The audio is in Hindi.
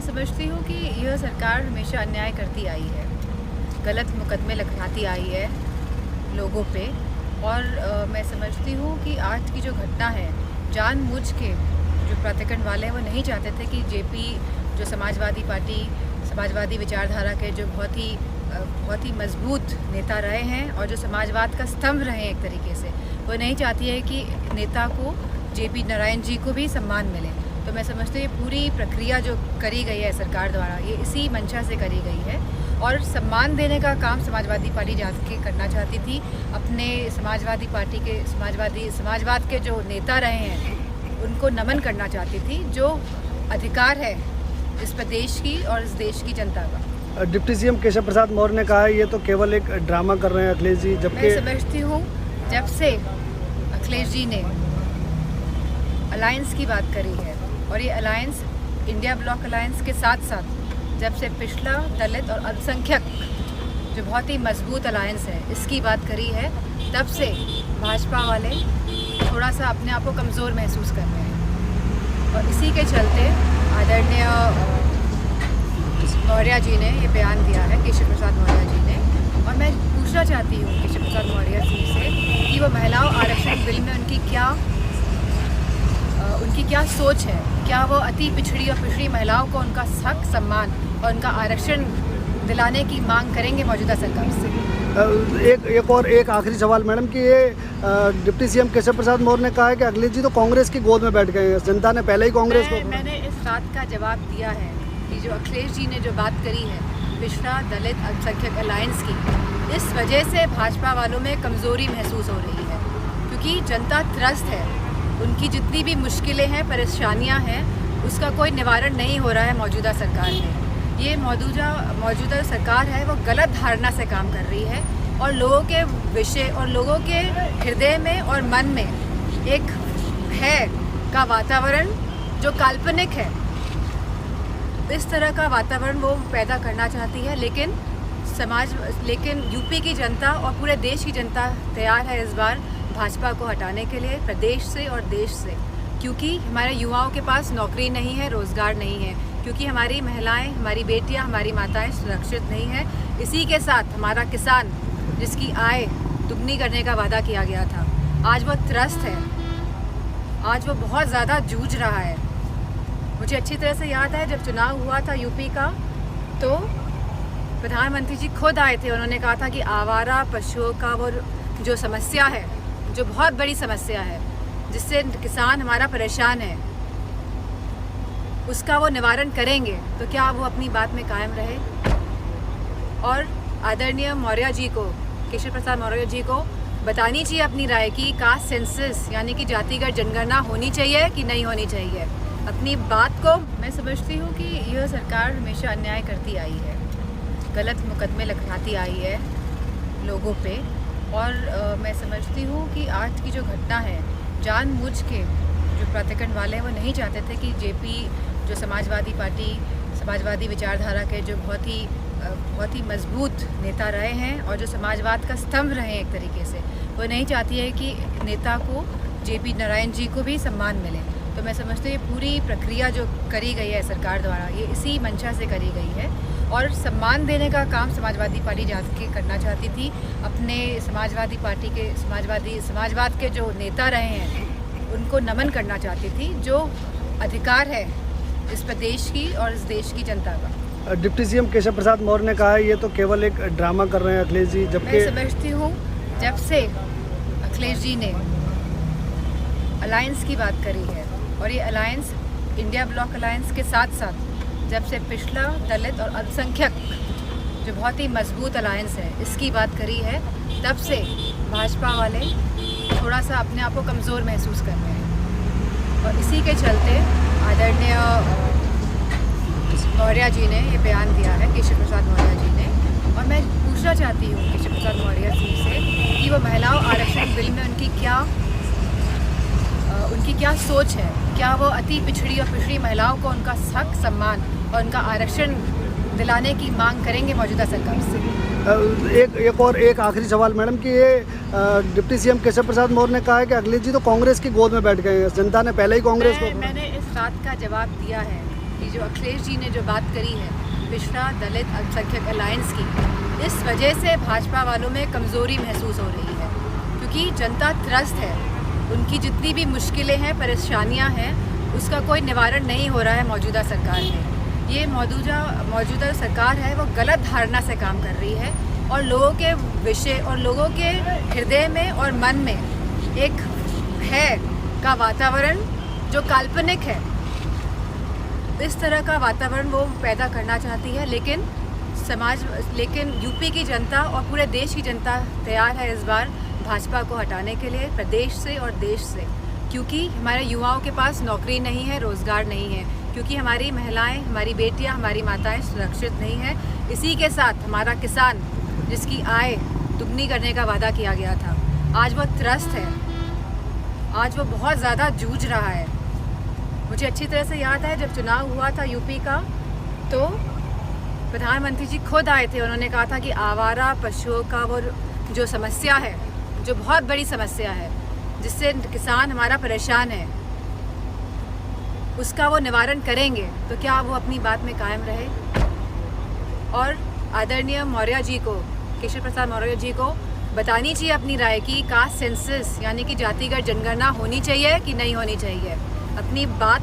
समझती हूँ कि यह सरकार हमेशा अन्याय करती आई है, गलत मुकदमे लगाती आई है लोगों पे। और मैं समझती हूँ कि आज की जो घटना है, जानबूझ के जो प्रतिकरण वाले हैं वो नहीं चाहते थे कि जेपी जो समाजवादी पार्टी, समाजवादी विचारधारा के जो बहुत ही मजबूत नेता रहे हैं और जो समाजवाद का स्तंभ रहे हैं एक तरीके से, वो नहीं चाहती है कि नेता को जेपी नारायण जी को भी सम्मान मिले। तो मैं समझती हूँ ये पूरी प्रक्रिया जो करी गई है सरकार द्वारा, ये इसी मंशा से करी गई है। और सम्मान देने का काम समाजवादी पार्टी जाके करना चाहती थी। अपने समाजवादी पार्टी के समाजवाद के जो नेता रहे हैं उनको नमन करना चाहती थी, जो अधिकार है इस प्रदेश की और इस देश की जनता का। डिप्टी सीएम केशव प्रसाद मौर्य ने कहा है ये तो केवल एक ड्रामा कर रहे हैं अखिलेश जी, जबकि मैं समझती हूँ जब से अखिलेश जी ने अलायंस की बात करी है, और ये अलायंस इंडिया ब्लॉक अलायंस के साथ साथ जब से पिछड़ा, दलित और अल्पसंख्यक जो बहुत ही मजबूत अलायंस है इसकी बात करी है, तब से भाजपा वाले थोड़ा सा अपने आप को कमज़ोर महसूस कर रहे हैं। और इसी के चलते आदरणीय मौर्य जी ने ये बयान दिया है, केशव प्रसाद मौर्य जी ने। और मैं पूछना चाहती हूँ केशव प्रसाद मौर्य जी से कि वो महिलाओं आरक्षण बिल में उनकी क्या सोच है। क्या वो अति पिछड़ी और पिछड़ी महिलाओं को उनका हक, सम्मान और उनका आरक्षण दिलाने की मांग करेंगे मौजूदा सरकार से? एक आखिरी सवाल मैडम कि ये डिप्टी सीएम केशव प्रसाद मौर्य ने कहा है कि अखिलेश जी तो कांग्रेस की गोद में बैठ गए हैं, जनता ने पहले ही कांग्रेस को। मैंने इस बात का जवाब दिया है कि जो अखिलेश जी ने जो बात करी है पिछड़ा, दलित, अल्पसंख्यक अलायंस की, इस वजह से भाजपा वालों में कमज़ोरी महसूस हो रही है, क्योंकि जनता त्रस्त है। उनकी जितनी भी मुश्किलें हैं, परेशानियां हैं, उसका कोई निवारण नहीं हो रहा है मौजूदा सरकार में। ये मौजूदा सरकार है वो गलत धारणा से काम कर रही है और लोगों के विषय और लोगों के हृदय में और मन में एक भय का वातावरण जो काल्पनिक है, इस तरह का वातावरण वो पैदा करना चाहती है। लेकिन यूपी की जनता और पूरे देश की जनता तैयार है इस बार भाजपा को हटाने के लिए प्रदेश से और देश से, क्योंकि हमारे युवाओं के पास नौकरी नहीं है, रोज़गार नहीं है, क्योंकि हमारी महिलाएं, हमारी बेटियां, हमारी माताएं सुरक्षित नहीं है। इसी के साथ हमारा किसान, जिसकी आय दुगनी करने का वादा किया गया था, आज वो त्रस्त है, आज वो बहुत ज़्यादा जूझ रहा है। मुझे अच्छी तरह से याद है जब चुनाव हुआ था यूपी का, तो प्रधानमंत्री जी खुद आए थे। उन्होंने कहा था कि आवारा पशुओं का वो जो समस्या है, जो बहुत बड़ी समस्या है, जिससे किसान हमारा परेशान है, उसका वो निवारण करेंगे। तो क्या वो अपनी बात में कायम रहे? और आदरणीय मौर्य जी को, केशव प्रसाद मौर्य जी को बतानी चाहिए अपनी राय की कास्ट सेंसस यानी कि जातिगत जनगणना होनी चाहिए कि नहीं होनी चाहिए। अपनी बात को मैं समझती हूँ कि यह सरकार हमेशा अन्याय करती आई है, गलत मुकदमे लगाती आई है लोगों पे। और मैं समझती हूँ कि आज की जो घटना है, जानबूझ के जो प्रतिकरण वाले हैं वो नहीं चाहते थे कि जेपी जो समाजवादी पार्टी, समाजवादी विचारधारा के जो बहुत ही मजबूत नेता रहे हैं और जो समाजवाद का स्तंभ रहे हैं एक तरीके से, वो नहीं चाहती है कि नेता को जेपी नारायण जी को भी सम्मान मिले। तो मैं समझती हूँ ये पूरी प्रक्रिया जो करी गई है सरकार द्वारा, ये इसी मंशा से करी गई है। और सम्मान देने का काम समाजवादी पार्टी जाके करना चाहती थी। अपने समाजवादी पार्टी के समाजवाद के जो नेता रहे हैं उनको नमन करना चाहती थी, जो अधिकार है इस प्रदेश की और इस देश की जनता का। डिप्टी सीएम केशव प्रसाद मौर्य ने कहा है ये तो केवल एक ड्रामा कर रहे हैं अखिलेश जी, जबकि मैं समझती हूँ जब से अखिलेश जी ने अलायंस की बात करी है, और ये अलायंस इंडिया ब्लॉक अलायंस के साथ साथ जब से पिछड़ा, दलित और अल्पसंख्यक जो बहुत ही मजबूत अलायंस है इसकी बात करी है, तब से भाजपा वाले थोड़ा सा अपने आप को कमज़ोर महसूस कर रहे हैं। और इसी के चलते आदरणीय मौर्य जी ने ये बयान दिया है, केशव प्रसाद मौर्य जी ने। और मैं पूछना चाहती हूँ केशव प्रसाद मौर्य जी से कि वो महिलाओं आरक्षण बिल में उनकी क्या सोच है। क्या वो अति पिछड़ी और पिछड़ी महिलाओं को उनका हक, सम्मान और उनका आरक्षण दिलाने की मांग करेंगे मौजूदा सरकार से? एक आखिरी सवाल मैडम कि ये डिप्टी सीएम केशव प्रसाद मौर्य ने कहा है कि अखिलेश जी तो कांग्रेस की गोद में बैठ गए हैं, जनता ने पहले ही कांग्रेस को। मैंने इस बात का जवाब दिया है कि कि जो अखिलेश जी ने जो बात करी है पिछड़ा दलित अल्पसंख्यक अलायंस की, इस वजह से भाजपा वालों में कमज़ोरी महसूस हो रही है, क्योंकि जनता त्रस्त है। उनकी जितनी भी मुश्किलें हैं, परेशानियां हैं, उसका कोई निवारण नहीं हो रहा है मौजूदा सरकार में। ये मौजूदा सरकार है वो गलत धारणा से काम कर रही है और लोगों के विषय और लोगों के हृदय में और मन में एक भय का वातावरण जो काल्पनिक है, इस तरह का वातावरण वो पैदा करना चाहती है। लेकिन यूपी की जनता और पूरे देश की जनता तैयार है इस बार भाजपा को हटाने के लिए प्रदेश से और देश से, क्योंकि हमारे युवाओं के पास नौकरी नहीं है, रोज़गार नहीं है, क्योंकि हमारी महिलाएं, हमारी बेटियां, हमारी माताएं सुरक्षित नहीं हैं। इसी के साथ हमारा किसान, जिसकी आय दुगनी करने का वादा किया गया था, आज वो त्रस्त है, आज वो बहुत ज़्यादा जूझ रहा है। मुझे अच्छी तरह से याद है जब चुनाव हुआ था यूपी का, तो प्रधानमंत्री जी खुद आए थे। उन्होंने कहा था कि आवारा पशुओं का वो जो समस्या है, जो बहुत बड़ी समस्या है, जिससे किसान हमारा परेशान है, उसका वो निवारण करेंगे। तो क्या वो अपनी बात में कायम रहे? और आदरणीय मौर्य जी को, केशव प्रसाद मौर्य जी को बतानी चाहिए अपनी राय कि कास्ट सेंसस यानी कि जातिगत जनगणना होनी चाहिए कि नहीं होनी चाहिए। अपनी बात